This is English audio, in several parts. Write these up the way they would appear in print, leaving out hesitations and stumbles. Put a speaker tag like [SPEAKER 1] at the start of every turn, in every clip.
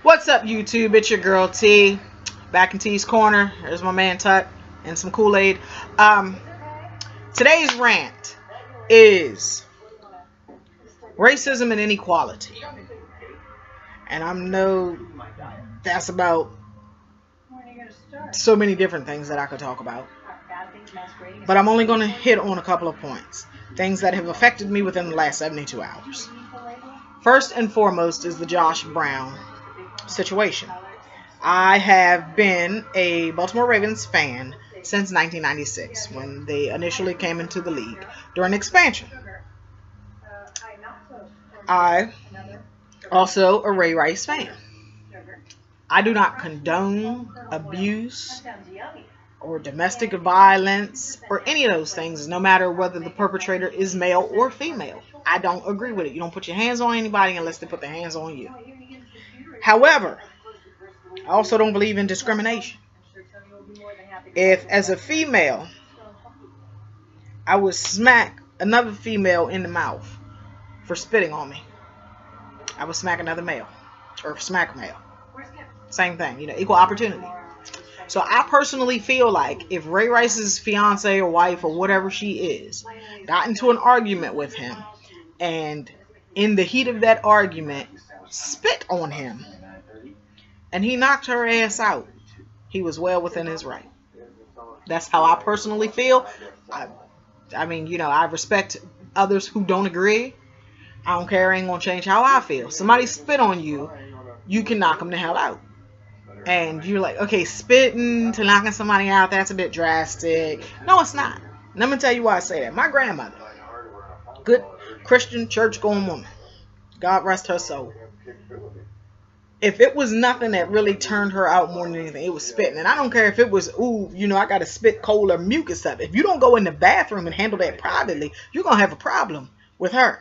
[SPEAKER 1] What's up, YouTube? It's your girl T, back in T's corner. There's my man Tut and some Kool-Aid. Today's rant is racism and inequality, and I know that's about so many different things that I could talk about, but I'm only going to hit on a couple of points, things that have affected me within the last 72 hours. First and foremost is the Josh Brown situation. I have been a Baltimore Ravens fan since 1996 when they initially came into the league during expansion. I also a Ray Rice fan. I do not condone abuse or domestic violence or any of those things, no matter whether the perpetrator is male or female. I don't agree with it. You don't put your hands on anybody unless they put their hands on you. However, I also don't believe in discrimination. If, as a female, I would smack another female in the mouth for spitting on me, I would smack another male, or smack a male. Same thing, equal opportunity. So I personally feel like if Ray Rice's fiance or wife or whatever she is got into an argument with him, and in the heat of that argument spit on him, and he knocked her ass out, he was well within his right. That's how I personally feel. I mean, I respect others who don't agree. I don't care. It ain't gonna change how I feel. Somebody spit on you, you can knock them the hell out. And you're like, okay, spitting to knocking somebody out, that's a bit drastic. No, it's not. And I'm gonna tell you why I say that. My grandmother, good Christian church-going woman, God rest her soul. If it was nothing that really turned her out more than anything, it was spitting. And I don't care if it was, I got to spit cold or mucus up. If you don't go in the bathroom and handle that privately, you're going to have a problem with her.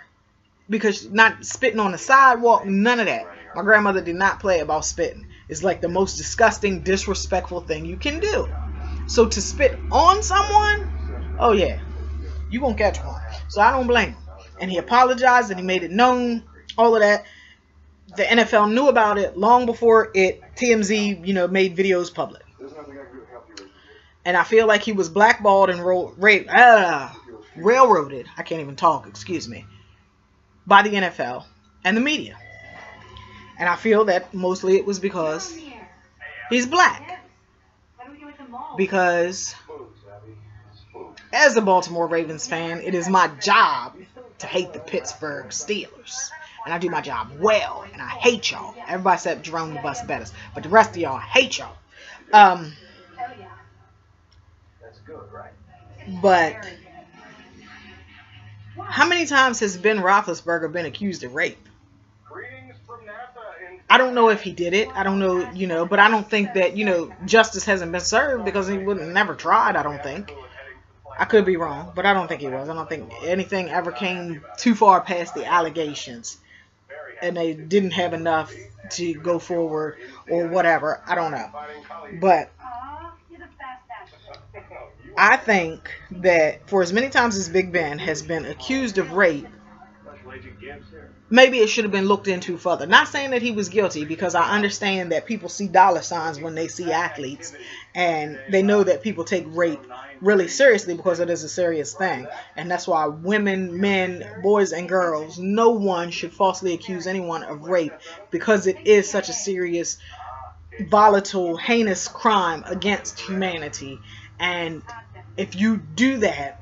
[SPEAKER 1] Because not spitting on the sidewalk, none of that. My grandmother did not play about spitting. It's like the most disgusting, disrespectful thing you can do. So to spit on someone, oh yeah, you're going to catch one. So I don't blame him. And he apologized and he made it known, all of that. The NFL knew about it long before TMZ, made videos public. And I feel like he was blackballed and railroaded. I can't even talk, excuse me. By the NFL and the media. And I feel that mostly it was because he's black. Because as a Baltimore Ravens fan, it is my job to hate the Pittsburgh Steelers. And I do my job well. And I hate y'all. Everybody except Jerome the Bus Bettis. But the rest of y'all, I hate y'all. But how many times has Ben Roethlisberger been accused of rape? I don't know if he did it. I don't know, but I don't think that, justice hasn't been served because he would have never tried, I don't think. I could be wrong, but I don't think he was. I don't think anything ever came too far past the allegations. And they didn't have enough to go forward or whatever. I don't know. But I think that for as many times as Big Ben has been accused of rape, maybe it should have been looked into further. Not saying that he was guilty, because I understand that people see dollar signs when they see athletes, and they know that people take rape really seriously because it is a serious thing. And that's why women, men, boys, and girls, no one should falsely accuse anyone of rape, because it is such a serious, volatile, heinous crime against humanity. And if you do that,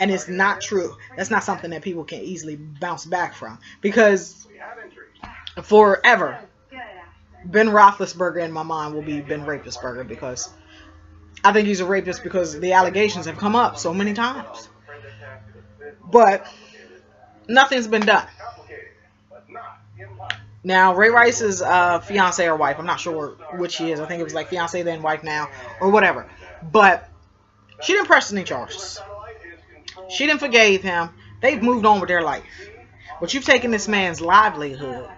[SPEAKER 1] and it's not true, that's not something that people can easily bounce back from. Because forever, Ben Roethlisberger in my mind will be Ben Rapisberger, because I think he's a rapist because the allegations have come up so many times. But nothing's been done. Now, Ray Rice's fiance or wife, I'm not sure which she is. I think it was like fiance then wife now, or whatever. But she didn't press any charges. She didn't forgive him. They've moved on with their life. But you've taken this man's livelihood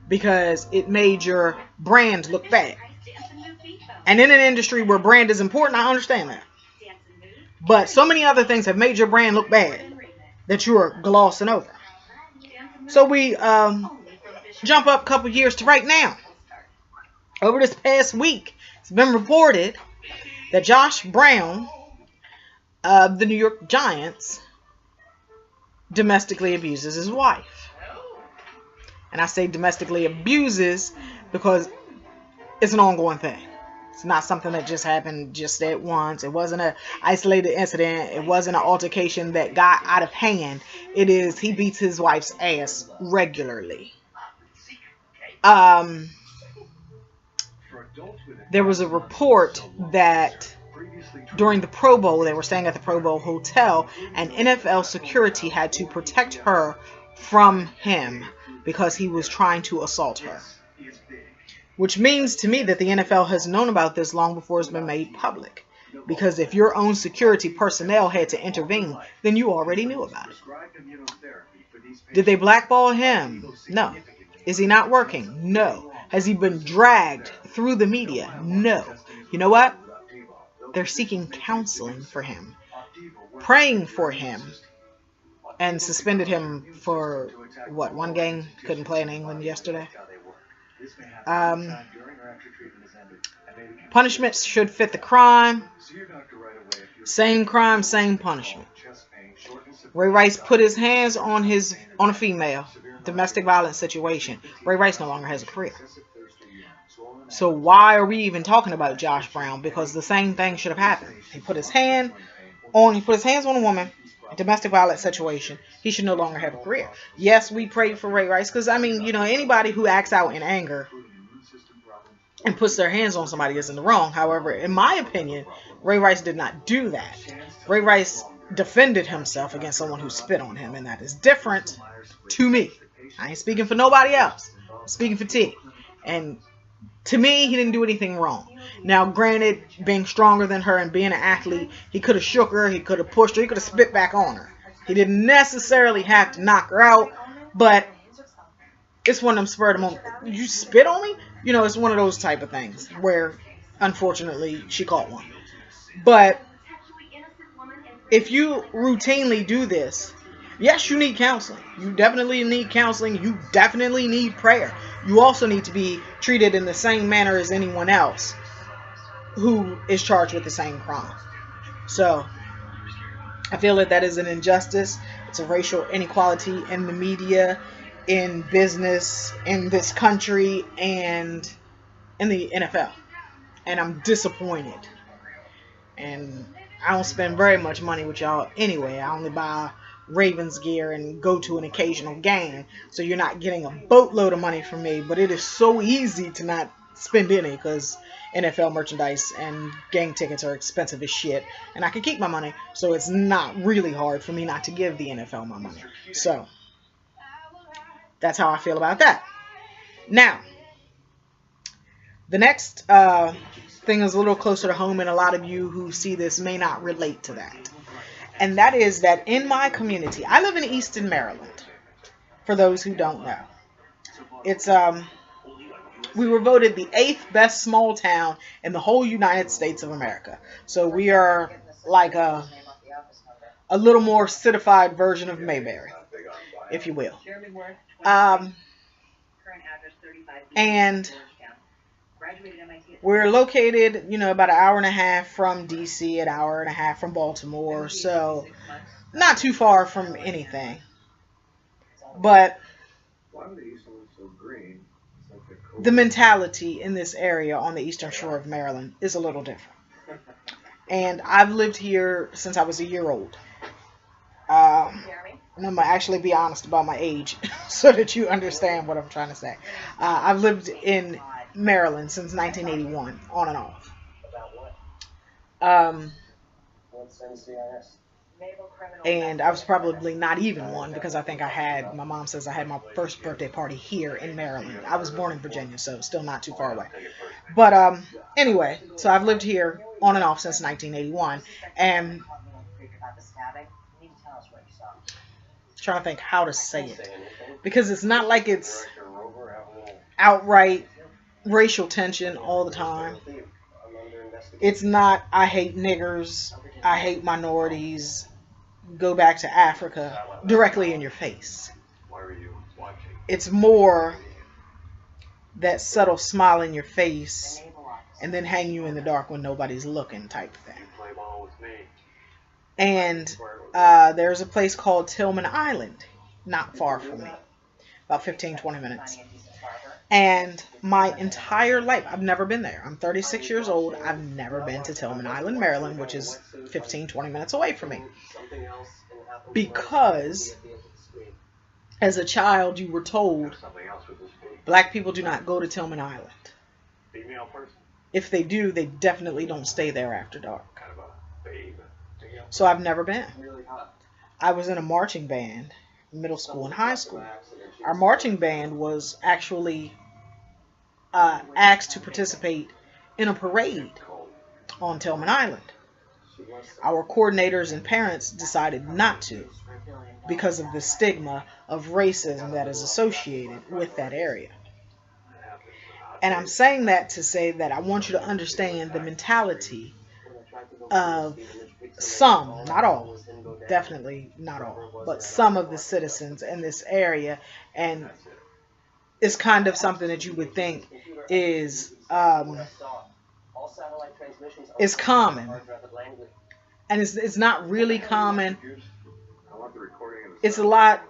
[SPEAKER 1] because it made your brand look bad. And in an industry where brand is important, I understand that. But so many other things have made your brand look bad that you are glossing over. So we jump up a couple years to right now. Over this past week, it's been reported that Josh Brown of the New York Giants domestically abuses his wife. And I say domestically abuses because it's an ongoing thing. It's not something that just happened just at once. It wasn't an isolated incident. It wasn't an altercation that got out of hand. It is, he beats his wife's ass regularly. There was a report that during the Pro Bowl, they were staying at the Pro Bowl hotel, and NFL security had to protect her from him because he was trying to assault her. Which means to me that the NFL has known about this long before it's been made public. Because if your own security personnel had to intervene, then you already knew about it. Did they blackball him? No. Is he not working? No. Has he been dragged through the media? No. You know what? They're seeking counseling for him, praying for him, and suspended him for, what, one game? Couldn't play in England yesterday. Punishment should fit the crime. Same crime, same punishment. Ray Rice put his hands on a female. Domestic violence situation. Ray Rice no longer has a career. So why are we even talking about Josh Brown? Because the same thing should have happened. He put his hands on a woman. Domestic violence situation. He should no longer have a career. Yes, we prayed for Ray Rice because, I mean, you know, anybody who acts out in anger and puts their hands on somebody is in the wrong. However, in my opinion, Ray Rice did not do that. Ray Rice defended himself against someone who spit on him, and that is different to me. I ain't speaking for nobody else. I'm speaking for T. And to me, he didn't do anything wrong. Now, granted, being stronger than her and being an athlete, he could have shook her, he could have pushed her, he could have spit back on her. He didn't necessarily have to knock her out, but it's one of them spur of the moment. You spit on me? You know, it's one of those type of things where, unfortunately, she caught one. But if you routinely do this, yes, you need counseling. You definitely need counseling. You definitely need prayer. You also need to be treated in the same manner as anyone else who is charged with the same crime. So, I feel that is an injustice. It's a racial inequality in the media, in business, in this country, and in the NFL. And I'm disappointed. And I don't spend very much money with y'all anyway. I only buy Ravens gear and go to an occasional game. So you're not getting a boatload of money from me. But it is so easy to not spend any because NFL merchandise and game tickets are expensive as shit. And I can keep my money. So it's not really hard for me not to give the NFL my money. So that's how I feel about that. Now, the next thing is a little closer to home, and a lot of you who see this may not relate to that. And that is that in my community, I live in Easton, Maryland, for those who don't know. It's, we were voted the 8th best small town in the whole United States of America. So we are like a little more citified version of Mayberry, if you will. And we're located, you know, about an hour and a half from D.C., an hour and a half from Baltimore, so not too far from anything. But the mentality in this area on the eastern shore of Maryland is a little different. And I've lived here since I was a year old. And I'm going to actually be honest about my age so that you understand what I'm trying to say. I've lived in Maryland since 1981, on and off. And I was probably not even one because I think my mom says I had my first birthday party here in Maryland. I was born in Virginia, so still not too far away. But anyway, so I've lived here on and off since 1981. And trying to think how to say it, because it's not like it's outright racial tension all the time. It's not I hate niggers, I hate minorities, go back to Africa directly in your face. It's more that subtle smile in your face and then hang you in the dark when nobody's looking type thing. And there's a place called Tillman Island, not far from me, about 15-20 minutes. And my entire life, I've never been there. I'm 36 years old. I've never been to Tillman Island, Maryland, which is 15-20 minutes away from me. Because as a child, you were told black people do not go to Tillman Island. If they do, they definitely don't stay there after dark. So I've never been. I was in a marching band in middle school and high school. Our marching band was actually asked to participate in a parade on Tillman Island. Our coordinators and parents decided not to because of the stigma of racism that is associated with that area. And I'm saying that to say that I want you to understand the mentality of some, not all, definitely not all, but some of the citizens in this area. And it's kind of something that you would think is common. And it's not really common. It's a lot.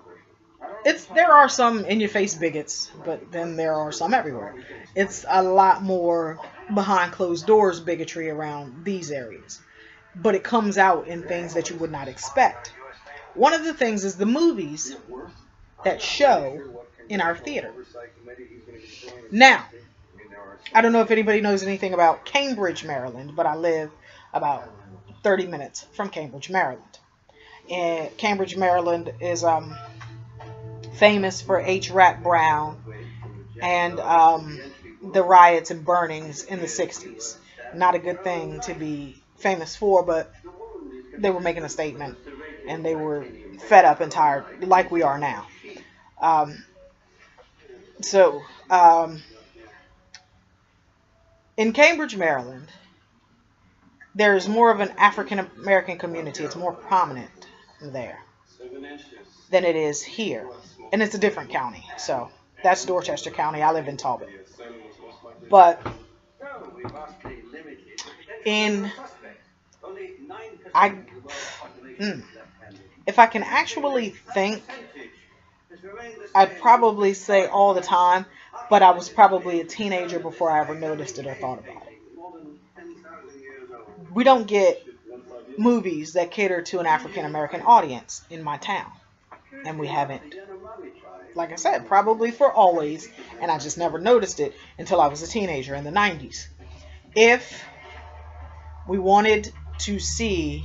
[SPEAKER 1] There are some in-your-face bigots, but then there are some everywhere. It's a lot more behind closed doors bigotry around these areas. But it comes out in things that you would not expect. One of the things is the movies that show in our theater. Now, I don't know if anybody knows anything about Cambridge, Maryland, but I live about 30 minutes from Cambridge, Maryland. And Cambridge, Maryland is famous for H. Rat Brown and the riots and burnings in the 60s. Not a good thing to be famous for, but they were making a statement and they were fed up and tired like we are now. In Cambridge, Maryland, there's more of an African American community. It's more prominent there than it is here. And it's a different county. So that's Dorchester County. I live in Talbot. But if I can actually think, I'd probably say all the time, but I was probably a teenager before I ever noticed it or thought about it. We don't get movies that cater to an African American audience in my town. And we haven't, like I said, probably for always, and I just never noticed it until I was a teenager in the 90s. If we wanted to see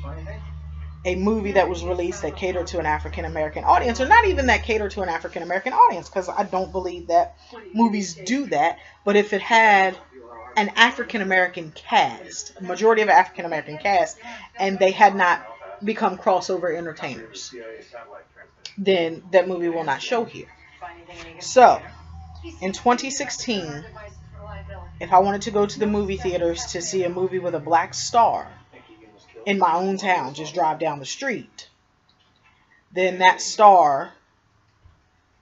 [SPEAKER 1] a movie that was released that catered to an African American audience, or not even that catered to an African American audience, because I don't believe that movies do that, but if it had an African American cast, a majority of African American cast, and they had not become crossover entertainers, then that movie will not show here. So, in 2016, if I wanted to go to the movie theaters to see a movie with a black star in my own town, just drive down the street, then that star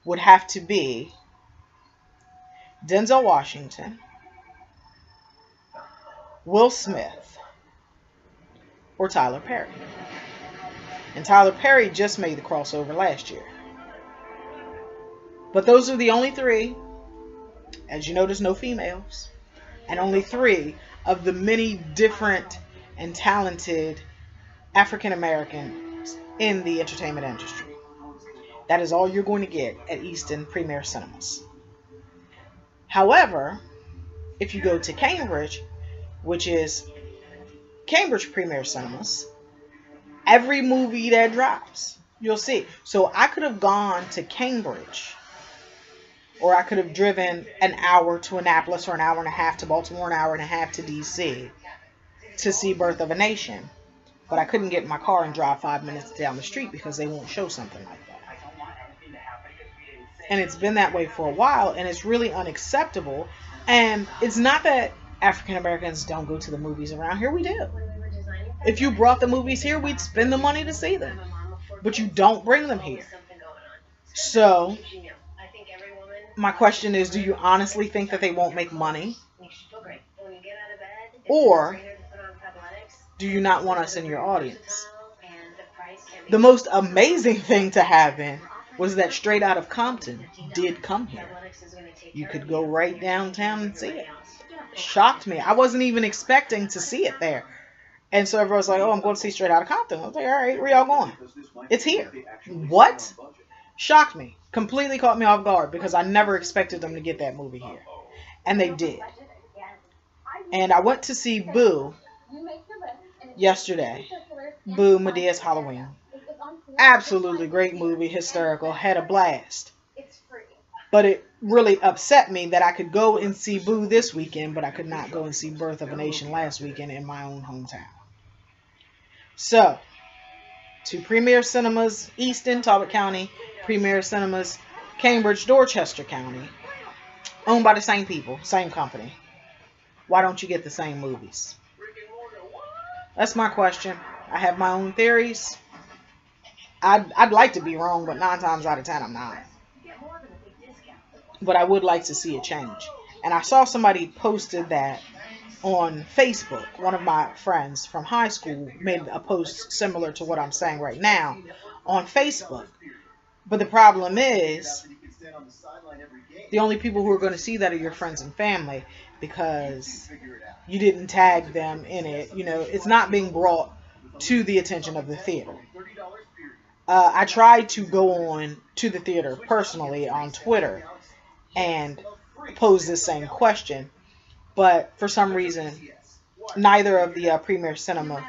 [SPEAKER 1] would have to be Denzel Washington, Will Smith, or Tyler Perry. And Tyler Perry just made the crossover last year. But those are the only three. As you notice, no females. And only three of the many different and talented African Americans in the entertainment industry. That is all you're going to get at Easton Premier Cinemas. However, if you go to Cambridge, which is Cambridge Premier Cinemas, every movie that drops, you'll see. So I could have gone to Cambridge, or I could have driven an hour to Annapolis, or an hour and a half to Baltimore, an hour and a half to DC to see Birth of a Nation. But I couldn't get in my car and drive 5 minutes down the street because they won't show something like that. And it's been that way for a while, and it's really unacceptable. And it's not that African Americans don't go to the movies around here. We do. If you brought the movies here, we'd spend the money to see them. But you don't bring them here. So my question is, do you honestly think that they won't make money? Or do you not want us in your audience? The most amazing thing to happen was that Straight Out of Compton did come here. You could go right downtown and see it. Shocked me. I wasn't even expecting to see it there. And so everyone was like, oh, I'm going to see Straight Out of Compton. I was like, all right, where y'all going? It's here. What? Shocked me. Completely caught me off guard because I never expected them to get that movie here. And they did. And I went to see Boo yesterday. Boo, Medea's Halloween. Absolutely great movie, hysterical, had a blast. But it really upset me that I could go and see Boo this weekend, but I could not go and see Birth of a Nation last weekend in my own hometown. So, to Premier Cinemas, Easton, Talbot County, Premier Cinemas, Cambridge, Dorchester County, owned by the same people, same company. Why don't you get the same movies? That's my question. I have my own theories. I'd like to be wrong, but 9 times out of 10 I'm not. But I would like to see a change. And I saw somebody posted that on Facebook. One of my friends from high school made a post similar to what I'm saying right now on Facebook. But the problem is, the only people who are going to see that are your friends and family, because you didn't tag them in it. You know, it's not being brought to the attention of the theater. I tried to go on to the theater personally on Twitter and pose this same question, but for some reason, neither of the Premier Cinema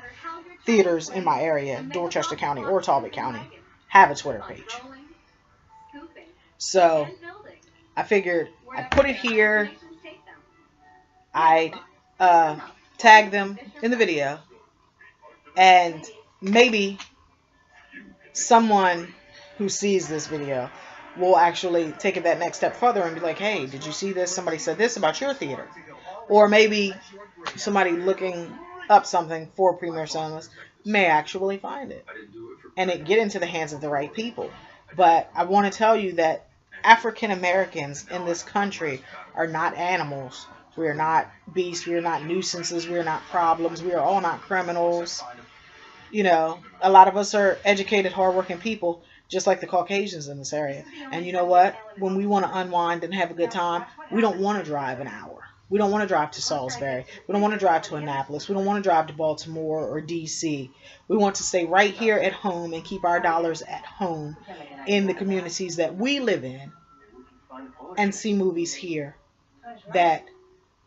[SPEAKER 1] theaters in my area, Dorchester County or Talbot County, have a Twitter page. So I figured I'd put it here. I'd tag them in the video, and maybe someone who sees this video will actually take it that next step further and be like, hey, did you see this? Somebody said this about your theater. Or maybe somebody looking up something for Premier Cinemas may actually find it and it get into the hands of the right people. But I want to tell you that African Americans in this country are not animals. We are not beasts. We are not nuisances. We are not problems. We are all not criminals. You know, a lot of us are educated, hardworking people, just like the Caucasians in this area. And you know what? When we want to unwind and have a good time, we don't want to drive an hour. We don't want to drive to Salisbury. We don't want to drive to Annapolis. We don't want to drive to Baltimore or D.C. We want to stay right here at home and keep our dollars at home in the communities that we live in and see movies here that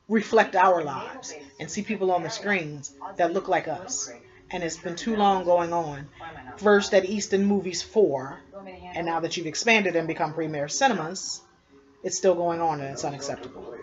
[SPEAKER 1] reflect our lives and see people on the screens that look like us. And it's been too long going on. First at Easton Movies 4, and now that you've expanded and become Premier Cinemas, it's still going on and it's unacceptable.